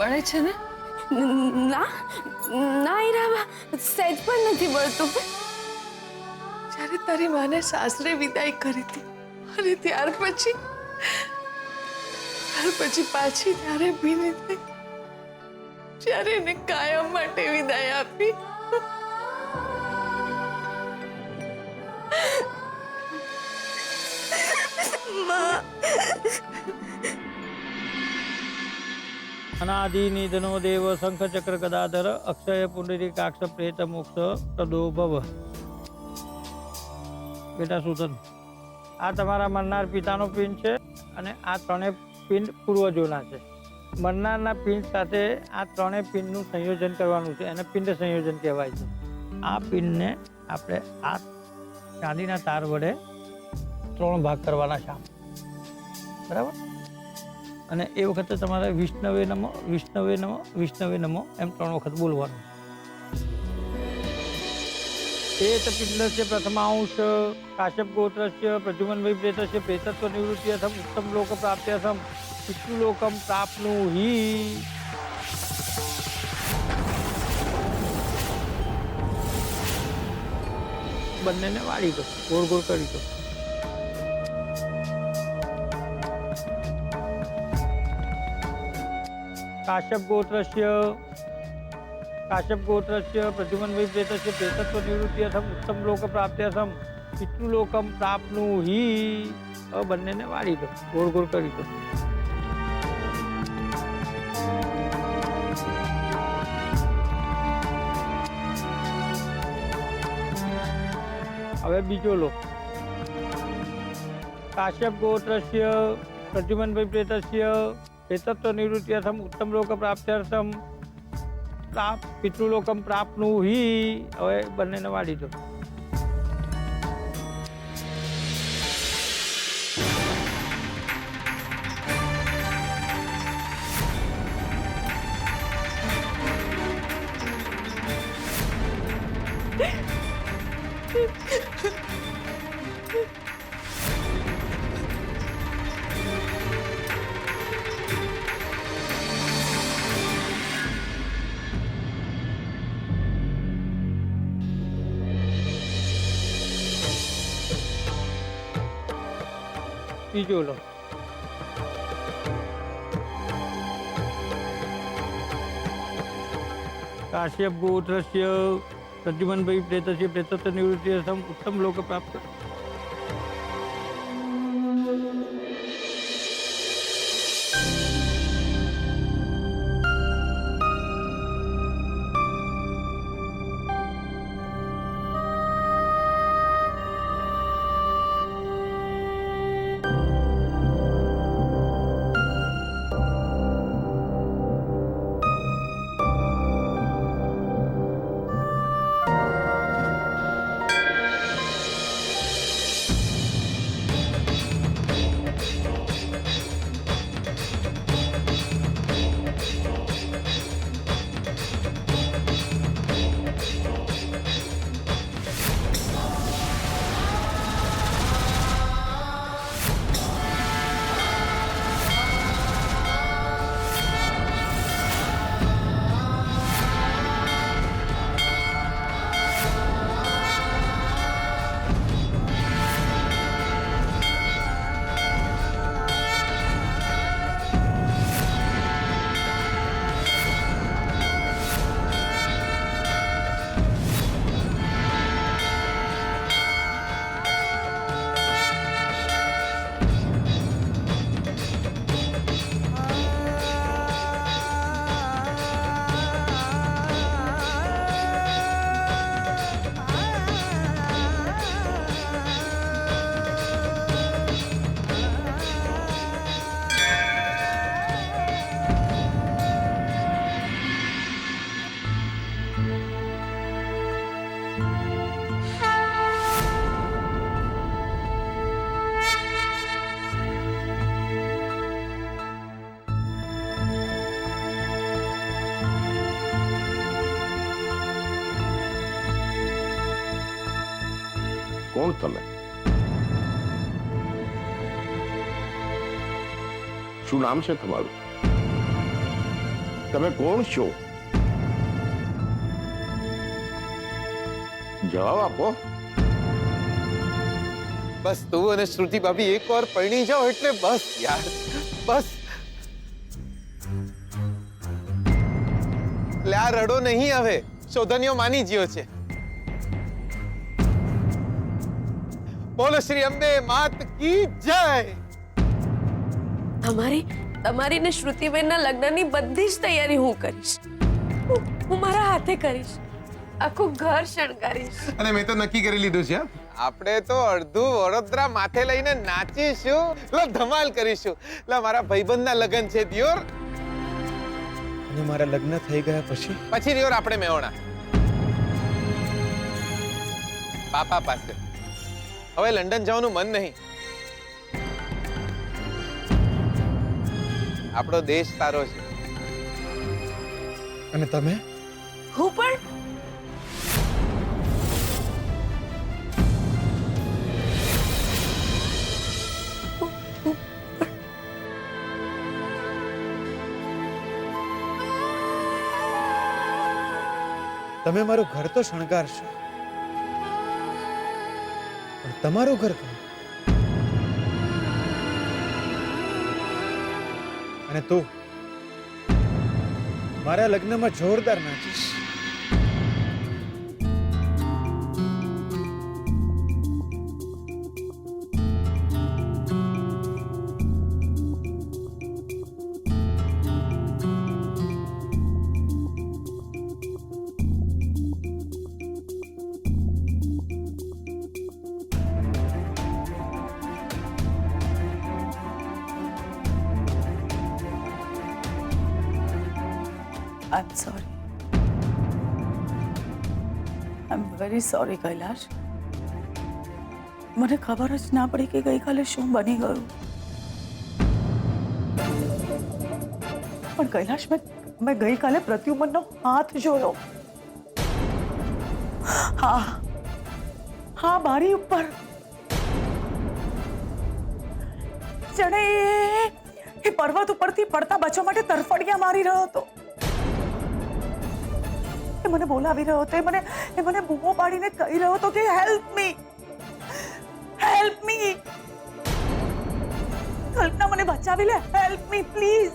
બળે છે ને? ના ના ઈરાબા, સહેજ પણ નથી બળતું. જ્યારે તારી માને સાસરે વિદાય કરી હતી અને ત્યાર પછી પાછી ત્યારે ભીની થઈ, જ્યારે એને કાયમ માટે વિદાય આપી. अनादि निधनो देव शंख चक्र गदाधर अक्षय पुंडरीकाक्ष प्रेत मोक्ष तदो भव। बेटा सूतन, आ तमारा मरनार पितानो पिंड छे અને આ ત્રણેય પિંડ પૂર્વજોના છે. મરનારના પિંડ સાથે આ ત્રણેય પિંડનું સંયોજન કરવાનું છે, એને પિંડ સંયોજન કહેવાય છે. આ પિંડને આપણે આ ચાંદીના તાર વડે 3 ભાગ કરવાના છે, બરાબર? અને એ વખતે તમારે વિષ્ણવે નમો વિષ્ણવે નમો વિષ્ણવે નમો એમ 3 વખત બોલવાનું. એત પિંડસ્ય પ્રથમાંશ કાશ્યપ ગોત્રસ્ય પ્રદ્યુમ્ન પ્રેતસ્ય પ્રેતત્વ નિવૃત્ત્યર્થમ ઉત્તમ લોક પ્રાપ્ત્યર્થમ પિતૃલોકમ પ્રાપ્નુહિ. બંનેને વાળી દો, ગોળ ગોળ કરી દો. काश्यप गोत्रस्य प्रद्युम्न प्रेतस्य प्रेतत्व निवृत्त्यर्थम उत्तम लोक प्राप्त्यर्थम पितृलोकम प्राप्नुहि. બંનેને વાળી દો, ગોળ ગોળ કરી દો. હવે બીજો લો. કાશ્યપ ગોત્રસ્ય પ્રદ્યુમ્ન પ્રેતસ્ય प्रेतत्व निवृत्त्यर्थम उत्तम लोक प्राप्त्यर्थम पितृलोकम प्राप्नुहि. હવે બંનેને વાળી દો. બીજો લો. काश्यप गोत्रस्य प्रद्युम्न प्रेतस्य प्रेतत्व निवृत्त्यर्थम उत्तम लोक प्राप्त. કોણ તમે? શું નામ છે તમારું? તમે કોણ છો? જવાબ આપો. બસ તું અને શ્રુતિ ભાભી એકવાર પરણી જાઓ એટલે બસ યાર, બસ. લે આ રડો નહીં હવે, શોધનીઓ માની જ્યો છે. બોલો શ્રી અંબે માત કી જય. તમારી ને શ્રુતિબેનના લગ્નની બધી જ તૈયારી હું કરીશ. હું મારા હાથે કરીશ. આખું ઘર શણગારીશ. અને મેં તો નક્કી કરી લીધું છે, આપણે તો અડધું વડોદરા માથે લઈને નાચીશું, ધમાલ કરીશું. મારા ભાઈબંધના લગ્ન છે દિયોર, અને મારા લગ્ન થઈ ગયા પછી દિયોર આપણે મેહોણા પાપા પાસે. હવે લંડન જવાનું મન નહીં. આપણો દેશ તારો છે. અને તમે? હું પણ. તમે મારું ઘર તો શણગારશો, પણ તમારું ઘર કયું? અને તું મારા લગ્નમાં જોરદાર નાચીશ. I'm sorry. I'm very sorry, Kailash. મને ખબર જ ના પડી કે ગઈકાલે શું બની ગયું. પણ કૈલાશ, મેં ગઈકાલે પ્રદ્યુમનનો હાથ જોયો. હા, બારી ઉપર. જાણે એ પર્વત ઉપરથી પડતા બચવા માટે તરફડિયા મારી રહ્યો હતો. એ મને બોલાવી રહ્યો હતો, એ મને બૂમો પાડીને કહી રહ્યો હતો કે હેલ્પ મી, હેલ્પ મી. કલ્પના, મને બચાવી લે, હેલ્પ મી પ્લીઝ.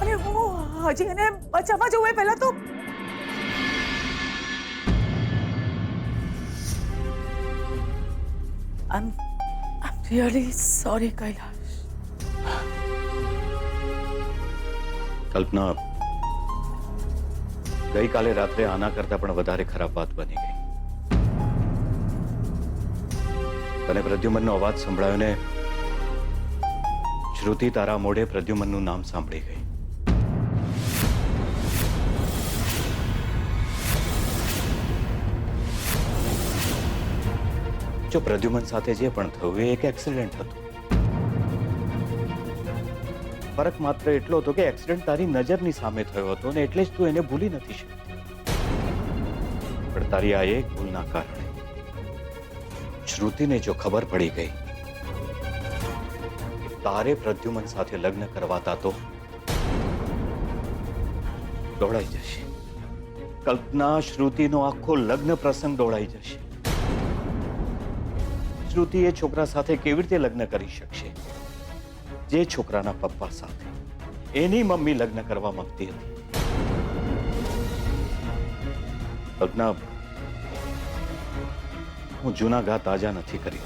અને હું હજી એને બચાવવા જવું એ પહેલા તો I'm really sorry, કૈલાશ. કલ્પના, ગઈકાલે રાત્રે આના કરતા પણ વધારે ખરાબ વાત બની ગઈ. તને પ્રદ્યુમનનો અવાજ સંભળાયો ને શ્રુતિ તારા મોઢે પ્રદ્યુમનનું નામ સાંભળી ગઈ. જો પ્રદ્યુમન સાથે જે પણ થયું એ એક એક્સિડન્ટ હતું. ફરક માત્ર એટલો હતો કે એક્સિડન્ટ તારી નજરની સામે થયો હતો અને એટલે જ તું એને ભૂલી નથી શકી. પણ તારી આ એક ભૂલના કારણે શ્રુતિને જો ખબર પડી ગઈ કે તારે પ્રદ્યુમન સાથે લગ્ન કરવાતા તો દોડાઈ જશે. કલ્પના, શ્રુતિનો આખો લગ્ન પ્રસંગ દોડાઈ જશે. શ્રુતિ એ છોકરા સાથે કેવી રીતે લગ્ન કરી શકશે જે છોકરાના પપ્પા સાથે એની મમ્મી લગ્ન કરવા માંગતી હતી? કલ્પના, હું જૂના ઘા તાજા નથી કરી,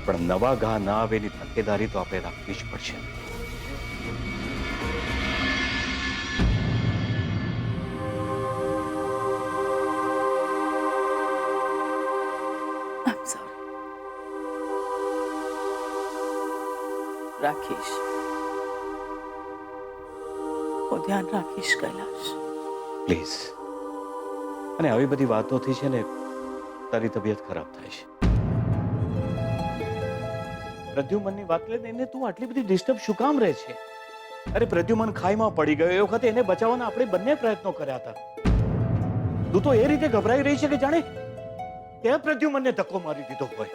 પણ નવા ઘા ના આવે એની તકેદારી તો આપણે રાખવી જ પડશે. I'm sorry. રાખીશ, હું ધ્યાન રાખીશ કૈલાશ. પ્લીઝ. અને આવી બધી વાતોથી છે ને તારી તબિયત ખરાબ થાય છે. પ્રદ્યુમનની વાત લઈને એને તું આટલી બધી ડિસ્ટર્બ શું કામ રહે છે? અરે પ્રદ્યુમન ખાઈમાં પડી ગયો એ વખતે એને બચાવવાના આપણે બંને પ્રયત્નો કર્યા હતા. તું તો એ રીતે ગભરાઈ રહી છે કે જાણે તે પ્રદ્યુમનને ધક્કો મારી દીધો હોય.